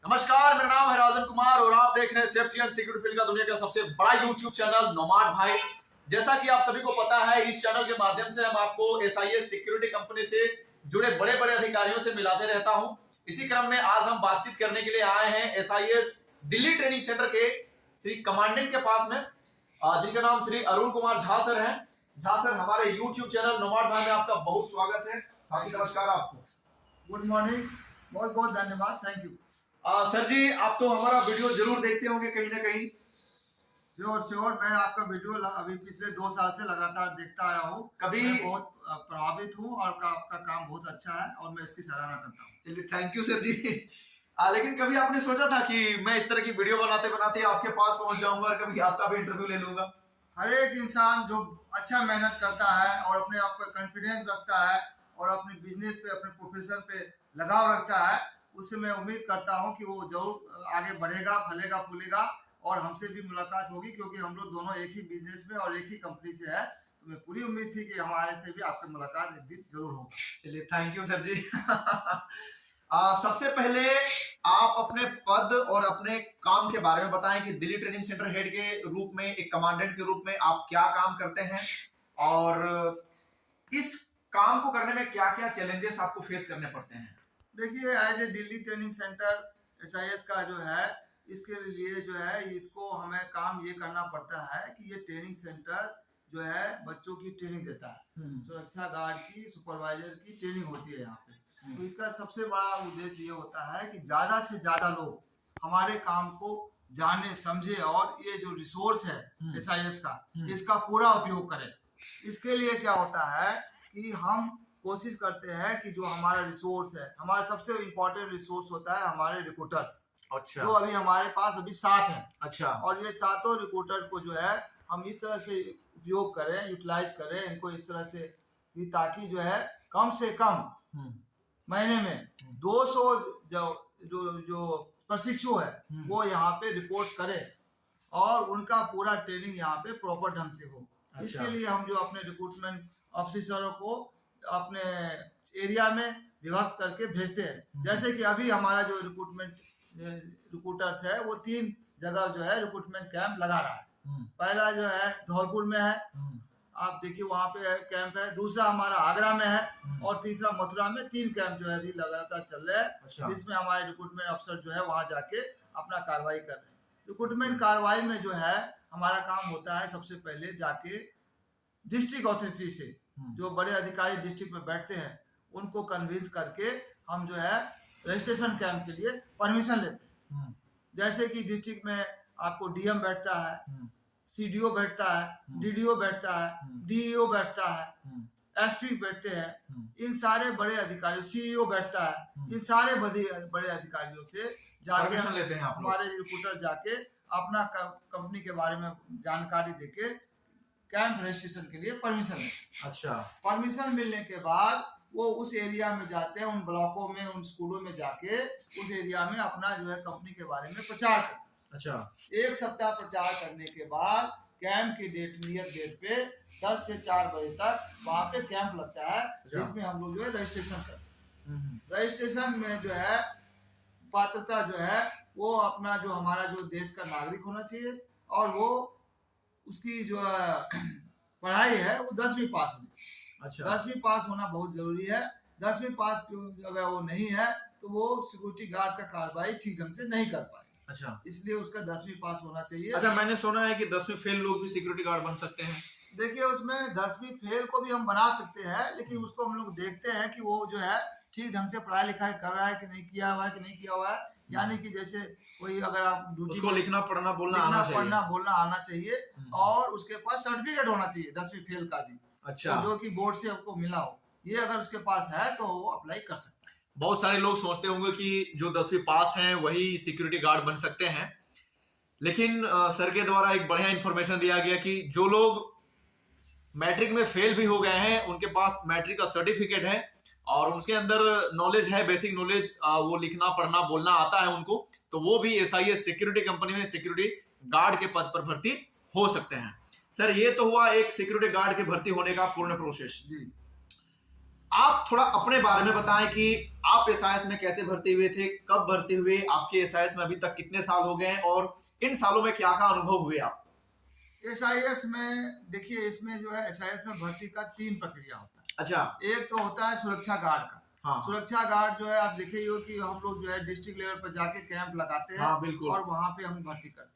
नमस्कार, मेरा नाम है राजन कुमार और आप देख रहे हैं सेफ्टी एंड सिक्योरिटी फील्ड का दुनिया का सबसे बड़ा यूट्यूब चैनल नोमाड भाई। जैसा कि आप सभी को पता है, इस चैनल के माध्यम से हम आपको SIS सिक्योरिटी कंपनी से जुड़े बड़े बड़े अधिकारियों से मिलाते रहता हूं। इसी क्रम में आज हम बातचीत करने के लिए आए हैं SIS दिल्ली ट्रेनिंग सेंटर के श्री कमांडेंट के पास में, जिनका नाम श्री अरुण कुमार झा सर है। झा सर, हमारे यूट्यूब चैनल नोमाड भाई में आपका बहुत स्वागत है। साथ ही नमस्कार आपको। गुड मॉर्निंग, बहुत बहुत धन्यवाद, थैंक यू। सर जी, आप तो हमारा वीडियो जरूर देखते होंगे कहीं ना कहीं। श्योर, मैं आपका वीडियो अभी पिछले 2 साल से लगातार देखता आया हूँ। कभी मैं बहुत प्रभावित हूँ और आपका काम बहुत अच्छा है और मैं इसकी सराहना करता हूँ। चलिए, थैंक यू सर जी। लेकिन कभी आपने सोचा था कि मैं इस तरह की वीडियो बनाते बनाते आपके पास पहुंच जाऊंगा और कभी आपका भी इंटरव्यू ले लूंगा? हर एक इंसान जो अच्छा मेहनत करता है और अपने आप पर कॉन्फिडेंस रखता है और अपने बिजनेस पे, अपने प्रोफेशन पे लगाव रखता है, उससे मैं उम्मीद करता हूं कि वो जरूर आगे बढ़ेगा, फलेगा, फूलेगा और हमसे भी मुलाकात होगी, क्योंकि हम लोग दोनों एक ही बिजनेस में और एक ही कंपनी से है। तो मैं पूरी उम्मीद थी कि हमारे से भी आपकी मुलाकात एक दिन जरूर होगी। चलिए, थैंक यू सर जी। सबसे पहले आप अपने पद और अपने काम के बारे में बताएं कि दिल्ली ट्रेनिंग सेंटर हेड के रूप में, एक कमांडेंट के रूप में आप क्या काम करते हैं और इस काम को करने में क्या क्या चैलेंजेस आपको फेस करने पड़ते हैं। देखिए, as a Delhi training centre SIS का जो है, इसके लिए जो है इसको हमें काम ये करना पड़ता है कि ये ट्रेनिंग सेंटर जो है बच्चों की ट्रेनिंग देता है। सुरक्षा गार्ड की, सुपरवाइजर की ट्रेनिंग होती है यहाँ पे। तो इसका सबसे बड़ा उद्देश्य ये होता है कि ज्यादा से ज्यादा लोग हमारे काम को जाने, समझे और ये जो रिसोर्स है SIS का, इसका पूरा उपयोग करें। इसके लिए क्या होता है कि हम कोशिश करते हैं कि जो हमारा रिसोर्स है, हमारा सबसे इम्पोर्टेंट रिसोर्स होता है हमारे रिक्रूटर्स। अच्छा। जो अभी हमारे पास अभी 7 हैं। अच्छा। और ये 7 रिक्रूटर को जो है हम इस तरह से उपयोग करें, यूटिलाइज करें इनको इस तरह से कि ताकि जो है कम से कम महीने में 200 जो प्रशिक्षु है वो यहाँ पे रिपोर्ट करें और उनका पूरा ट्रेनिंग यहाँ पे प्रॉपर ढंग से हो। अच्छा। इसके लिए हम जो अपने रिक्रूटमेंट ऑफिसरों को अपने एरिया में विभक्त करके भेजते हैं। जैसे कि अभी हमारा जो रिक्रूटर्स है वो 3 जगह जो है रिक्रूटमेंट कैंप लगा रहा है। पहला जो है धौलपुर में है, आप देखिए वहाँ पे कैंप है। दूसरा हमारा आगरा में है और तीसरा मथुरा में। 3 कैंप जो है अभी लगातार चल रहे हैं। अच्छा। जिसमें हमारे रिक्रूटमेंट अफसर जो है वहाँ जाके अपना कार्रवाई कर रहे हैं। रिक्रूटमेंट कार्रवाई में जो है हमारा काम होता है सबसे पहले जाके डिस्ट्रिक्ट अथॉरिटी से, जो बड़े अधिकारी डिस्ट्रिक्ट में बैठते हैं, उनको कन्विंस करके हम जो है रजिस्ट्रेशन कैंप के लिए परमिशन लेते हैं। जैसे कि डिस्ट्रिक्ट में आपको DM बैठता है, CDO बैठता है, DDO बैठता है, DEO बैठता है, SP बैठते हैं। इन सारे बड़े अधिकारियों, CEO बैठता है। इन सारे बड़े अधिकारियों से जाके लेते हैं। हमारे रिक्रूटर जाके अपना कंपनी के बारे में जानकारी देके कैंप रजिस्ट्रेशन के लिए परमिशन लेते। अच्छा। परमिशन मिलने के बाद वो उस एरिया में जाते हैं, उन ब्लॉकों में, उन स्कूलों में जाके उस एरिया में अपना जो है कंपनी के बारे में प्रचार करते। अच्छा। 1 सप्ताह प्रचार करने के बाद कैंप की नियत डेट पे 10 से 4 बजे तक वहाँ पे कैंप लगता है। अच्छा। जिसमें हम लोग जो है रजिस्ट्रेशन करते हैं। रजिस्ट्रेशन में जो है पात्रता जो है वो अपना जो हमारा जो देश का नागरिक होना चाहिए और वो उसकी जो पढ़ाई है वो 10वीं पास होनी चाहिए। अच्छा। 10वीं पास होना बहुत जरूरी है। 10वीं पास अगर वो नहीं है तो वो सिक्योरिटी गार्ड का कार्रवाई ठीक ढंग से नहीं कर पाए। अच्छा। इसलिए उसका 10वीं पास होना चाहिए। अच्छा, मैंने सुना है कि 10वीं फेल लोग भी सिक्योरिटी गार्ड बन सकते हैं। देखिए, उसमें 10वीं फेल को भी हम बना सकते हैं, लेकिन उसको हम लोग देखते हैं कि वो जो है ठीक ढंग से पढ़ाई लिखाई कर रहा है कि नहीं किया हुआ है कि नहीं किया हुआ है। यानी कि जैसे कोई अगर आप उसको लिखना पढ़ना बोलना आना चाहिए और उसके पास सर्टिफिकेट होना चाहिए 10वीं फेल का भी। अच्छा। तो जो कि बोर्ड से आपको मिला हो, ये अगर उसके पास है तो वो अप्लाई कर सकता है। बहुत सारे लोग सोचते होंगे कि जो 10वीं पास हैं वही सिक्योरिटी गार्ड बन सकते हैं, लेकिन सर के द्वारा एक बढ़िया इंफॉर्मेशन दिया गया कि जो लोग मैट्रिक में फेल भी हो गए हैं, उनके पास मैट्रिक का सर्टिफिकेट है और उसके अंदर नॉलेज है, बेसिक नॉलेज, वो लिखना पढ़ना बोलना आता है उनको, तो वो भी SIS सिक्योरिटी कंपनी में सिक्योरिटी गार्ड के पद पर भर्ती हो सकते हैं। सर, ये तो हुआ एक सिक्योरिटी गार्ड के भर्ती होने का पूर्ण प्रोसेस। जी। आप थोड़ा अपने बारे में बताएं कि आप एसआईएस में कैसे भर्ती हुए थे, कब भर्ती हुए, आपके एसआईएस में अभी तक कितने साल हो गए हैं और इन सालों में क्या क्या अनुभव हुए आपको? एसआईएस में देखिए, इसमें जो है एसआईएस में भर्ती का 3 प्रक्रिया होता है। अच्छा। एक तो होता है सुरक्षा गार्ड का। हाँ। सुरक्षा गार्ड जो है, आप देखे ही हो कि हम लोग जो है डिस्ट्रिक्ट लेवल पर जाके कैंप लगाते हैं। हाँ, बिल्कुल। और वहाँ पे हम भर्ती करते हैं।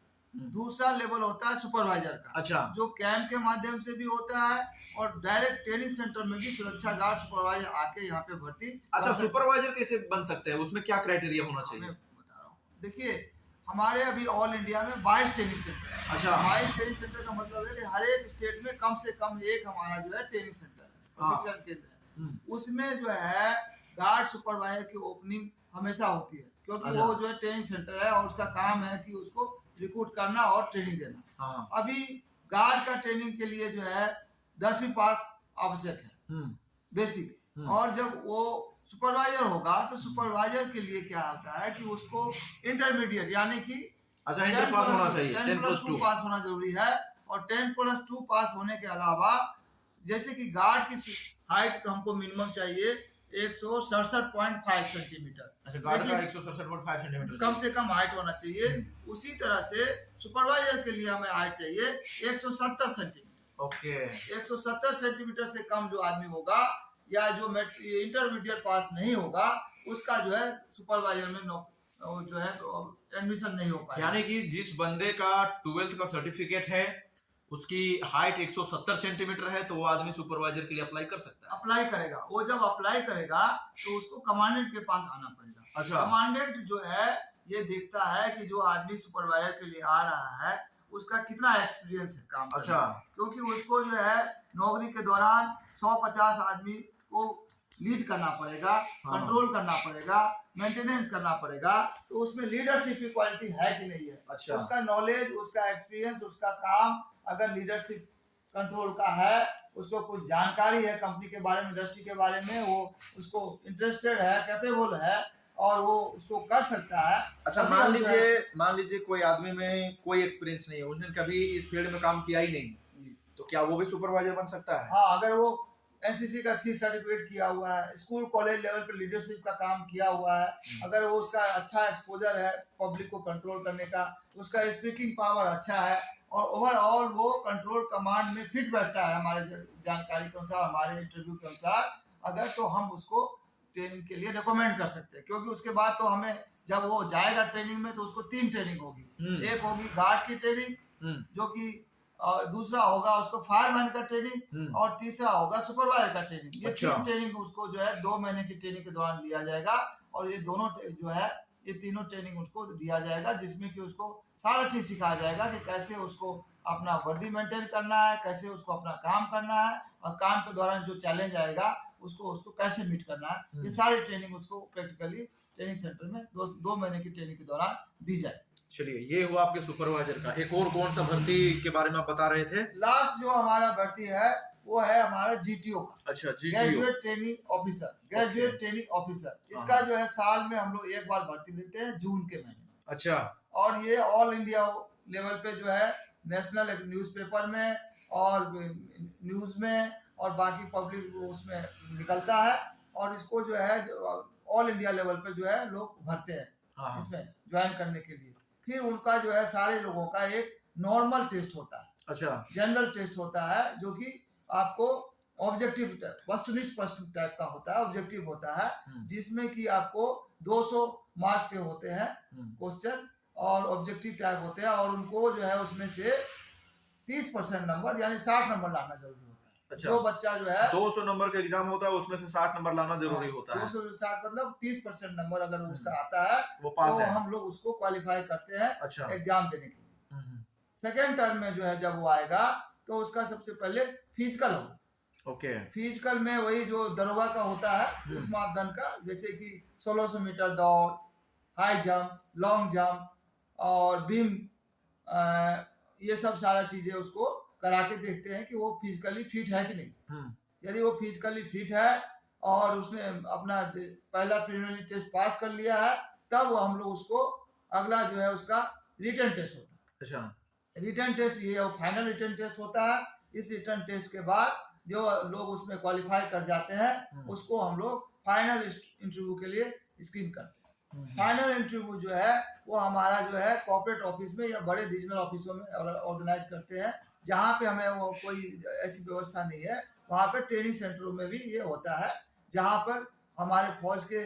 दूसरा लेवल होता है सुपरवाइजर का। अच्छा। जो कैंप के माध्यम से भी होता है और डायरेक्ट ट्रेनिंग सेंटर में भी सुरक्षा गार्ड सुपरवाइजर आके यहाँ पे भर्ती। अच्छा, सुपरवाइजर कैसे बन सकते हैं, उसमें क्या क्राइटेरिया होना चाहिए? मैं बता रहा हूँ, देखिए हमारे अभी ऑल इंडिया में 22 ट्रेनिंग सेंटर है। अच्छा। 22 ट्रेनिंग सेंटर का मतलब है कि हर एक स्टेट में कम से कम एक हमारा जो है ट्रेनिंग सेंटर है, प्रशिक्षण केंद्र है। उसमें जो है गार्ड सुपरवाइजर की ओपनिंग हमेशा होती है, क्योंकि वो जो है ट्रेनिंग सेंटर है और उसका काम है कि उसको रिक्रूट करना और ट्रेनिंग देना। अभी गार्ड का ट्रेनिंग के लिए जो है 10वीं पास आवश्यक है, बेसिक। और जब वो सुपरवाइजर होगा तो सुपरवाइजर के लिए क्या होता है कि उसको इंटरमीडिएट यानी कि अच्छा, इंटर पास होना चाहिए, 10+2 पास होना जरूरी है। और 10+2 पास होने के अलावा जैसे कि गार्ड की हाइट हमको मिनिमम चाहिए 167.5 सेंटीमीटर। अच्छा, गार्ड का 167.5 सेंटीमीटर कम से कम हाइट होना चाहिए। उसी तरह से सुपरवाइजर के लिए हमें हाइट चाहिए 170 सेंटीमीटर। ओके। 170 सेंटीमीटर से कम जो आदमी होगा या जो इंटरमीडिएट पास नहीं होगा, उसका जो है सुपरवाइजर में जो है एडमिशन नहीं हो पाएगा। यानी कि जिस बंदे का 12th का सर्टिफिकेट है, उसकी हाइट 170 सेंटीमीटर है, तो वो आदमी सुपरवाइजर के लिए अप्लाई कर सकता है। अप्लाई करेगा, वो जब अप्लाई करेगा तो उसको कमांडेंट के पास आना पड़ेगा। अच्छा। कमांडेंट जो है ये देखता है कि जो आदमी सुपरवाइजर के लिए आ रहा है उसका कितना एक्सपीरियंस है काम करने। अच्छा। क्योंकि उसको जो है नौकरी के दौरान 150 आदमी को लीड करना पड़ेगा, कंट्रोल करना पड़ेगा, मेंटेनेंस करना पड़ेगा। तो उसमें लीडरशिप की क्वालिटी है कि नहीं है। अच्छा। उसका नॉलेज, उसका एक्सपीरियंस, उसका काम अगर लीडरशिप कंट्रोल का है, उसको कुछ जानकारी है कंपनी के बारे में, इंडस्ट्री के बारे में, वो उसको इंटरेस्टेड है, कैपेबल है और वो उसको कर सकता है। अच्छा, मान लीजिए कोई आदमी में कोई एक्सपीरियंस नहीं है, उसने कभी इस फील्ड में काम किया ही नहीं, तो क्या वो भी सुपरवाइजर बन सकता है? हाँ, अगर वो एनसीसी का सी सर्टिफिकेट किया हुआ है, स्कूल कॉलेज लेवल पे लीडरशिप का काम किया हुआ है, अगर वो उसका अच्छा एक्सपोजर है पब्लिक को कंट्रोल करने का, उसका स्पीकिंग पावर अच्छा है और ओवरऑल वो कंट्रोल कमांड में फिट बैठता है हमारे जानकारी के अनुसार, हमारे इंटरव्यू के अनुसार, अगर तो हम उसको ट्रेनिंग के लिए रिकमेंड कर सकते हैं। क्योंकि उसके बाद तो हमें जब वो जाएगा ट्रेनिंग में तो उसको 3 ट्रेनिंग होगी। एक होगी गार्ड की ट्रेनिंग, जो कि दूसरा होगा उसको फायरमैन का ट्रेनिंग और तीसरा होगा सुपरवाइजर का ट्रेनिंग। ये 3 ट्रेनिंग उसको जो है 2 महीने की ट्रेनिंग के दौरान लिया जाएगा और ये दोनों जो है ये तीनों ट्रेनिंग उसको दिया जाएगा, जिसमें कि उसको सारा चीज सिखाया जाएगा कि कैसे उसको अपना वर्दी मेंटेन करना है, कैसे उसको अपना काम करना है और काम के दौरान जो चैलेंज आएगा उसको कैसे मीट करना है। ये सारी ट्रेनिंग उसको प्रैक्टिकली ट्रेनिंग सेंटर में 2 महीने की ट्रेनिंग के दौरान दी जाए। चलिए, ये हुआ आपके सुपरवाइजर का। एक और कौन सा भर्ती के बारे में आप बता रहे थे? लास्ट जो हमारा भर्ती है वो है हमारा जीटीओ का। अच्छा, graduate training officer. Graduate training officer इसका जो है साल में हम लोग एक बार भर्ती लेते हैं, जून के महीने। अच्छा। और ये ऑल इंडिया लेवल पे जो है नेशनल न्यूज़पेपर में और न्यूज में और बाकी पब्लिक उसमें निकलता है और इसको जो है ऑल इंडिया लेवल पे जो है लोग भरते हैं इसमें ज्वाइन करने के लिए। फिर उनका जो है सारे लोगों का एक नॉर्मल टेस्ट होता है। अच्छा। जनरल टेस्ट होता है जो कि आपको ऑब्जेक्टिव वस्तुनिष्ठ प्रश्न टाइप का होता है, ऑब्जेक्टिव होता है, जिसमें कि आपको 200 मार्क्स के होते हैं क्वेश्चन और ऑब्जेक्टिव टाइप होते हैं और उनको जो है उसमें से 30% नंबर यानी 60 नंबर लाना जरूरी होता है। अच्छा। जो बच्चा जो है 200 नंबर का एग्जाम होता है, उसमें से 60 नंबर लाना जरूरी होता है। 260 मतलब 30% नंबर अगर उसका आता है वो पास तो है। हम लोग उसको क्वालिफाई करते हैं। अच्छा। एग्जाम देने के लिए। सेकेंड टर्म में जो है जब वो आएगा तो उसका सबसे पहले फिजिकल होगा। ओके। फिजिकल में वही जो दरोगा का होता है उस मापदंड का, जैसे कि 1600 मीटर दौड़, हाई जंप, लॉन्ग जंप और बीम, ये सब सारा चीजें उसको करा के देखते हैं कि वो फिजिकली फिट है कि नहीं। यदि वो फिजिकली फिट है और उसने अपना पहला प्रीलिमिनरी टेस्ट पास कर लिया है, तब हम लोग उसको अगला जो है उसका रिटन टेस्ट होता है। अच्छा। रिटन टेस्ट ये फाइनल रिटन टेस्ट होता है। इस रिटन टेस्ट के बाद जो लोग उसमें क्वालिफाई कर जाते हैं उसको हम लोग फाइनल इंटरव्यू के लिए स्क्रीन करते हैं। फाइनल इंटरव्यू जो है वो हमारा जो है कॉर्पोरेट ऑफिस में या बड़े रीजनल ऑफिसों में ऑर्गेनाइज करते हैं, जहाँ पे हमें वो कोई ऐसी व्यवस्था नहीं है। वहाँ पे ट्रेनिंग सेंटरों में भी ये होता है, जहाँ पर हमारे फौज के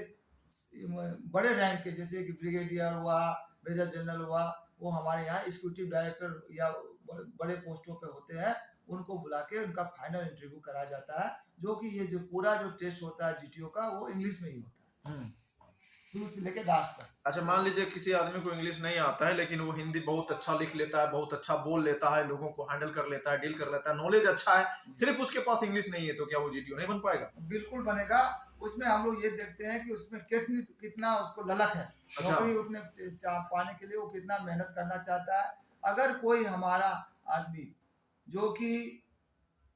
बड़े रैंक के जैसे कि ब्रिगेडियर हुआ, मेजर जनरल हुआ, वो हमारे यहाँ एग्जीक्यूटिव डायरेक्टर या बड़े पोस्टों पे होते हैं, उनको बुला के उनका फाइनल इंटरव्यू कराया जाता है, जो कि ये जो पूरा जो टेस्ट होता है जीटीओ का वो इंग्लिश में ही होता है शुरू से लेके लास्ट तक। अच्छा, मान लीजिए किसी आदमी को इंग्लिश नहीं आता है लेकिन वो हिंदी बहुत अच्छा लिख लेता है, बहुत अच्छा बोल लेता है, लोगों को हैंडल कर लेता है, डील कर लेता है, नॉलेज अच्छा है, सिर्फ उसके पास इंग्लिश नहीं है, तो क्या वो जीटीओ नहीं बन पाएगा? बिल्कुल बनेगा। उसमें हम लोग ये देखते हैं कि उसमें कितना उसको ललक है, नौकरी उसने पाने के लिए वो कितना मेहनत करना चाहता है। अगर कोई हमारा आदमी जो कि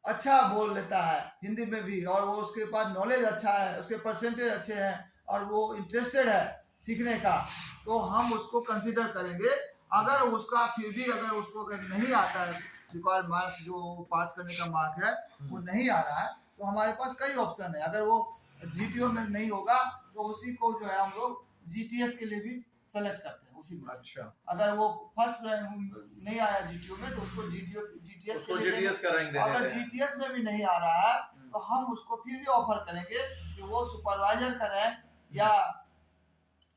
अच्छा बोल लेता है हिंदी में भी, और वो उसके पास नॉलेज अच्छा है, उसके परसेंटेज अच्छे हैं और वो इंटरेस्टेड है सीखने का, तो हम उसको कंसीडर करेंगे। अगर उसका फिर भी अगर नहीं आता है, रिक्वायर्ड मार्क्स जो पास करने का मार्क है वो नहीं आ रहा है, तो हमारे पास कई ऑप्शन है। अगर वो जीटीओ में नहीं होगा तो उसी को जो है हम लोग जीटीएस के लिए भी सेलेक्ट करते हैं उसी में। अच्छा, अगर वो फर्स्ट नहीं आया जीटीओ में तो उसको जीटीएस के लिए जीटीएस का रैंक दे देते हैं। अगर जीटीएस में भी नहीं आ रहा है तो हम उसको फिर भी ऑफर करेंगे कि वो सुपरवाइजर का रैंक या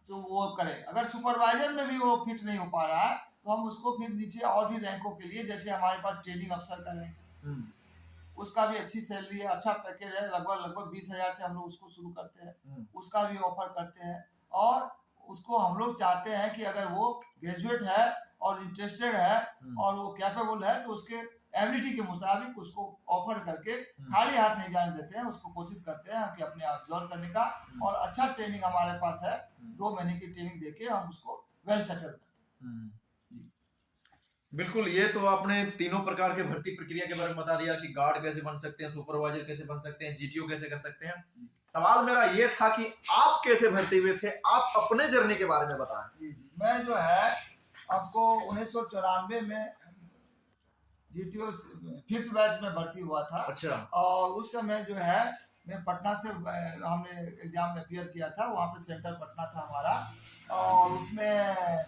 तो वो करे। अगर सुपरवाइजर में भी वो फिट नहीं हो पा रहा है तो हम उसको फिर नीचे और भी रैंकों के लिए, जैसे हमारे पास ट्रेनिंग अफसर का रैंक, उसका भी अच्छी सैलरी है, अच्छा पैकेज है, लगभग 20,000 से हम लोग उसको शुरू करते हैं, उसका भी ऑफर करते हैं। और उसको हम लोग चाहते हैं कि अगर वो ग्रेजुएट है और इंटरेस्टेड है और वो कैपेबल है तो उसके एबिलिटी के मुताबिक उसको ऑफर करके खाली हाथ नहीं जाने देते हैं, उसको कोशिश करते हैं कि अपने आप ऑब्जर्व करने का। और अच्छा ट्रेनिंग हमारे पास है, 2 महीने की ट्रेनिंग देके हम उसको वेल सेटल करते हैं। बिल्कुल, ये तो आपने तीनों प्रकार के भर्ती प्रक्रिया के बारे में बता दिया कि गार्ड कैसे बन सकते हैं, सुपरवाइजर कैसे बन सकते हैं, जीटीओ कैसे कर सकते हैं। सवाल मेरा ये था कि आप कैसे भर्ती हुए थे, आप अपने जर्नी के बारे में बताएं। मैं जो है आपको 1994 में जीटीओ 5th बैच में भर्ती हुआ था। अच्छा। और उस समय जो है मैं पटना से हमने एग्जाम में अपियर किया था, वहाँ पे सेंटर पटना था हमारा, और उसमें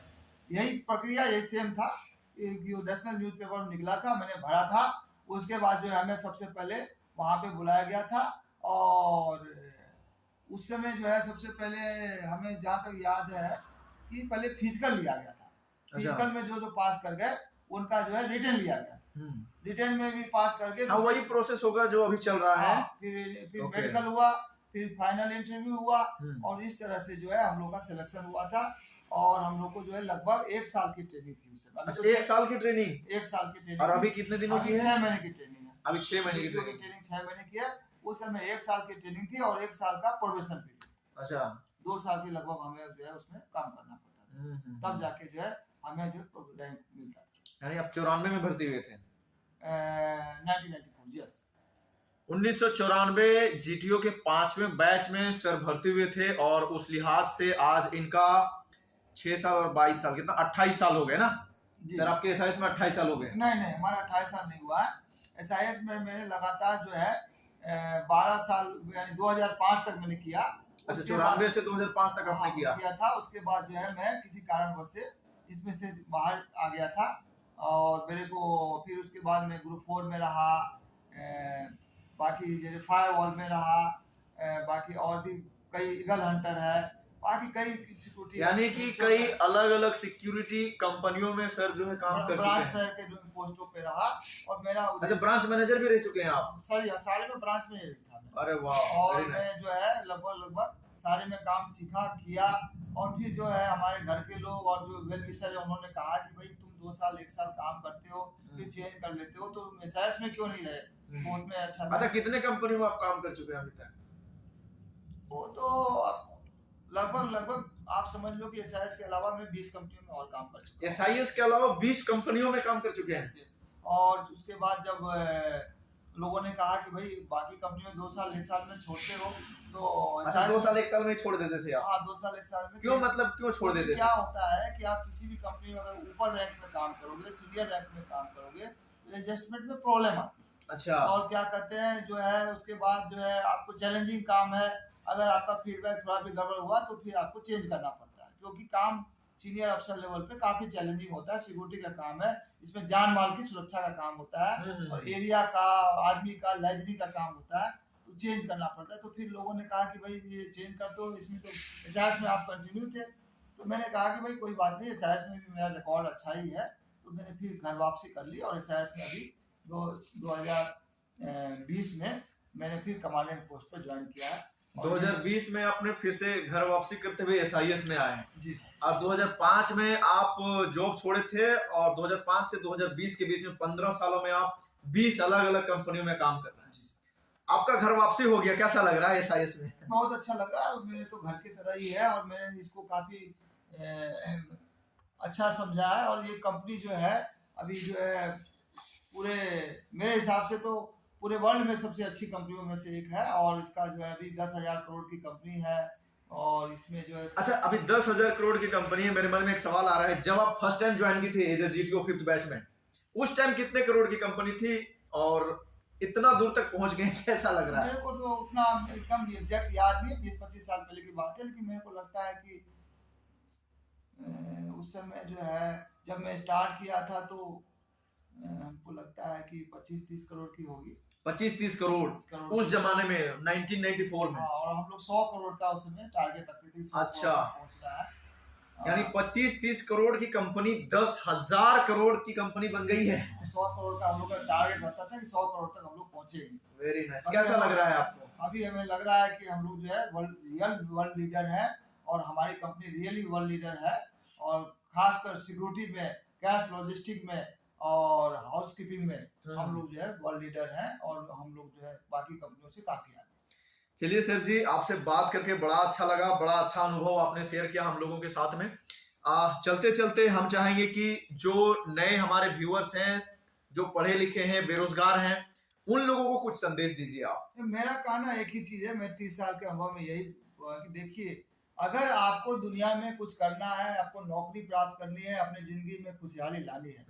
यही प्रक्रिया यही सेम था कि नेशनल न्यूज़पेपर में निकला था, मैंने भरा था। उसके बाद जो है हमें सबसे पहले वहाँ पे बुलाया गया था, और उस समय जो है सबसे पहले हमें जहाँ तक याद है कि पहले फिजिकल लिया गया था। फिजिकल में जो पास कर गए उनका जो है रिटर्न लिया गया, रिटर्न में भी पास करके वही प्रोसेस होगा जो अभी चल रहा है। फिर मेडिकल हुआ, फिर फाइनल इंटरव्यू हुआ, और इस तरह से जो है हम लोग का सिलेक्शन हुआ था। और हम लोग को जो है लगभग 1 साल की ट्रेनिंग थी उससे। अच्छा, 1 साल की ट्रेनिंग? 1 साल की ट्रेनिंग। और अभी कितने दिनों की है? 6 महीने की ट्रेनिंग है। अभी 6 महीने की ट्रेनिंग 6 महीने की है। उस समय 1 साल की ट्रेनिंग थी और 1 साल का प्रोबेशन पीरियड। अच्छा, 2 साल की लगभग हमें जो है उसमें काम करना पड़ता था, तब जाके जो है हमें जो रैंक मिलता था। यानी आप 94 में भर्ती हुए थे? 1994, यस। 1994 जीटीओ के 5वें बैच में सर भर्ती हुए थे, और उस लिहाज से आज इनका 6 साल और 22 साल, कितना 28 साल हो गए ना सर? आपके एसआईएस में 28 साल हो गए? नहीं, हमारा 28 साल नहीं हुआ है। एसआईएस में मैंने लगातार जो है 12 साल यानी 2005 तक मैंने किया। अच्छा, 94 से 2005 तक आपने किया था। उसके बाद जो है मैं किसी कारणवश से इसमें से बाहर आ गया था, और मेरे को फिर उसके बाद मैं ग्रुप 4 में रहा, बाकी जैसे फायरवॉल में रहा, बाकी और भी कई ईगल हंटर है, बाकी कई सिक्योरिटी, यानी कि कई अलग अलग सिक्योरिटी कंपनियों में सर जो है काम कर चुके हैं। ब्रांच मैनेजर के जो पोस्टों पे रहा, और मेरा अच्छा, ब्रांच मैनेजर भी रह चुके हैं आप? सर सारे में ब्रांच मैनेजर था मैं। अरे वाह, और मैं जो है लगभग सारे में काम सीखा किया। और फिर जो है हमारे घर के लोग और जो वेल विशर है उन्होंने कहा कि भाई तुम 2 साल 1 साल काम करते हो फिर चेंज कर लेते हो, तो एसआईएस में क्यों नहीं रहे? बहुत में अच्छा कितने कंपनी में आप काम कर चुके हैं अभी तक? वो तो लगभग आप समझ लो कि एसआईएस के अलावा मैं 20 कंपनियों में और काम कर चुका हूं। एसआईएस के अलावा 20 कंपनियों में काम कर चुके हैं? और उसके बाद जब लोगों ने कहा कि भाई बाकी कंपनी में 2 साल 1 साल में छोड़ते हो, तो 2 साल 1 साल में छोड़ देते थे आप? हाँ, 2 साल 1 साल में। क्यों, मतलब क्यों छोड़ देते थे? क्या होता है कि आप किसी भी कंपनी में अगर ऊपर रैंक में काम करोगे, सीनियर रैंक में काम करोगे, तो एडजस्टमेंट में प्रॉब्लम आती है। अच्छा। और क्या करते हैं जो है उसके बाद जो है आपको चैलेंजिंग काम है, अगर आपका फीडबैक थोड़ा भी गड़बड़ हुआ तो फिर आपको चेंज करना पड़ता है, क्योंकि काम सीनियर अफसर लेवल पे काफी चैलेंजिंग होता है। सिक्योरिटी का काम है, इसमें जान माल की सुरक्षा का काम होता है और एरिया का, आदमी का, लाइजरी का काम होता है, तो चेंज करना पड़ता है। तो फिर लोगों ने कहा कि भाई ये चेंज कर दो, इसमें तो एसआईएस में आप कंटिन्यू थे, तो मैंने कहा कि भाई कोई बात नहीं, एसआईएस में भी मेरा रिकॉर्ड अच्छा ही है, तो मैंने फिर घर वापसी कर ली और एसआईएस में अभी 2020 में मैंने फिर कमांडेंट पोस्ट पर ज्वाइन किया है। 2020 में आपने फिर से घर वापसी करते हुए एसआईएस में आए हैं जी सर। अब 2005 में आप जॉब छोड़े थे और 2005 से 2020 के बीच में 15 सालों में आप 20 अलग अलग कंपनियों में काम कर रहे हैं। आपका घर वापसी हो गया, कैसा लग रहा है एसआईएस में? बहुत अच्छा लग रहा है, मेरे तो घर की तरह ही है और मैंने इसको काफी अच्छा समझा है। और ये कंपनी जो है अभी जो है पूरे मेरे हिसाब से तो पूरे वर्ल्ड में सबसे अच्छी कंपनियों में से एक है, और इसका जो है अभी 10,000 करोड़ की कंपनी है और इसमें जो है। अच्छा, अभी 10,000 करोड़ की कंपनी है। मेरे मन में एक सवाल आ रहा है, जब आप फर्स्ट टाइम ज्वाइन की थी as a GTO 5th batch में, उस टाइम कितने करोड़ की कंपनी थी और इतना दूर तक पहुंच गए, कैसा लग रहा है? मेरे को तो उतना एकदम एग्जैक्ट याद नहीं है, 20-25 साल पहले की बात है, लेकिन मेरे को लगता है कि उस समय जो है जब मैं स्टार्ट किया था तो हमको लगता है कि 25-30 करोड़ की होगी। 25-30 करोड़ उस जमाने में 1994 में। हाँ, और हम लोग 100 करोड़ का उस समय टारगेट रखते थे। अच्छा, पहुंच रहा है, यानी 25-30 करोड़ की कंपनी 10,000 करोड़ की कंपनी बन गई है। 100 करोड़ का हम लोग का टारगेट रहता था कि 100 करोड़ तक हम लोग पहुंचेंगे। Very nice. कैसा लग रहा है आपको? अभी हमें लग रहा है कि हम लोग जो है रियल वर्ल्ड लीडर है और हमारी कंपनी रियली वर्ल्ड लीडर है, और खासकर सिक्योरिटी में, कैश लॉजिस्टिक में और हाउस कीपिंग में हम लोग जो है वर्ल्ड लीडर हैं और हम लोग जो है बाकी कंपनियों से काफी आगे। चलिए सर जी, आपसे बात करके बड़ा अच्छा लगा, बड़ा अच्छा अनुभव आपने शेयर किया हम लोगों के साथ में। चलते चलते हम चाहेंगे कि जो नए हमारे व्यूअर्स हैं, जो पढ़े लिखे हैं, बेरोजगार हैं, उन लोगों को कुछ संदेश दीजिए आप। मेरा कहना एक ही चीज है, मेरे 30 साल के अनुभव में यही कि देखिए, अगर आपको दुनिया में कुछ करना है, आपको नौकरी प्राप्त करनी है, अपनी जिंदगी में खुशहाली लानी है,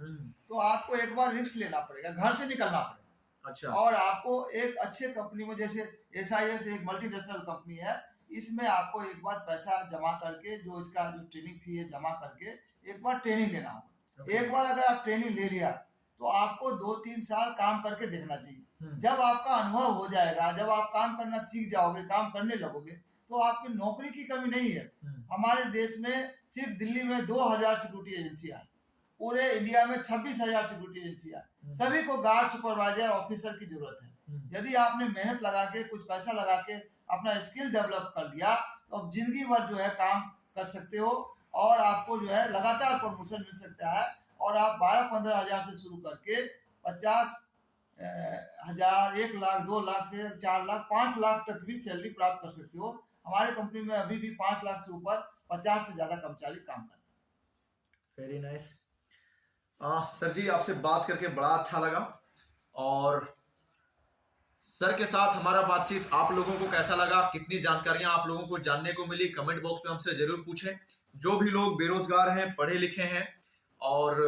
तो आपको एक बार रिस्क लेना पड़ेगा, घर से निकलना पड़ेगा। अच्छा। और आपको एक अच्छे कंपनी में, जैसे एसआईएस एक मल्टीनेशनल कंपनी है, इसमें आपको एक बार पैसा जमा करके, जो इसका जो ट्रेनिंग फी है जमा करके एक बार ट्रेनिंग लेना होगा। एक बार अगर आप ट्रेनिंग ले लिया तो आपको 2-3 साल काम करके देखना चाहिए। जब आपका अनुभव हो जाएगा, जब आप काम करना सीख जाओगे, काम करने लगोगे, तो आपकी नौकरी की कमी नहीं है। हमारे देश में सिर्फ दिल्ली में 2,000 सिक्योरिटी एजेंसियां हैं, पूरे इंडिया में 26,000 सिक्योरिटी एजेंसियां, सभी को गार्ड, सुपरवाइजर, ऑफिसर की जरूरत है। यदि आपने मेहनत लगा के, कुछ पैसा लगा के अपना स्किल डेवलप कर लिया, तो आप जिंदगी भर जो है काम कर सकते हो और आपको जो है लगातार प्रमोशन मिल सकता है। और आप 12-15 हजार से शुरू करके 50,000, 1 लाख, 2 लाख से 4 लाख, 5 लाख तक भी सैलरी प्राप्त कर सकते हो। हमारे कंपनी में अभी भी 5 लाख से ऊपर 50 से ज्यादा कर्मचारी काम कर रहे हैं। Very nice. सर जी, आपसे बात करके बड़ा अच्छा लगा, और सर के साथ हमारा बातचीत आप लोगों को कैसा लगा, कितनी जानकारियां आप लोगों को जानने को मिली, कमेंट बॉक्स में हमसे जरूर पूछें। जो भी लोग बेरोजगार हैं, पढ़े लिखे हैं और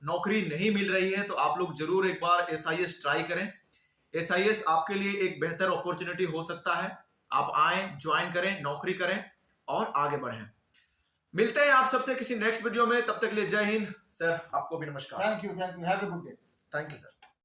नौकरी नहीं मिल रही है, तो आप लोग जरूर एक बार एसआईएस ट्राई करें। एसआईएस आपके लिए एक बेहतर अपॉर्चुनिटी हो सकता है। आप आए, ज्वाइन करें, नौकरी करें और आगे बढ़ें। मिलते हैं आप सबसे किसी नेक्स्ट वीडियो में, तब तक के लिए जय हिंद। सर, आपको भी नमस्कार। Thank you, have a good day. Thank you sir.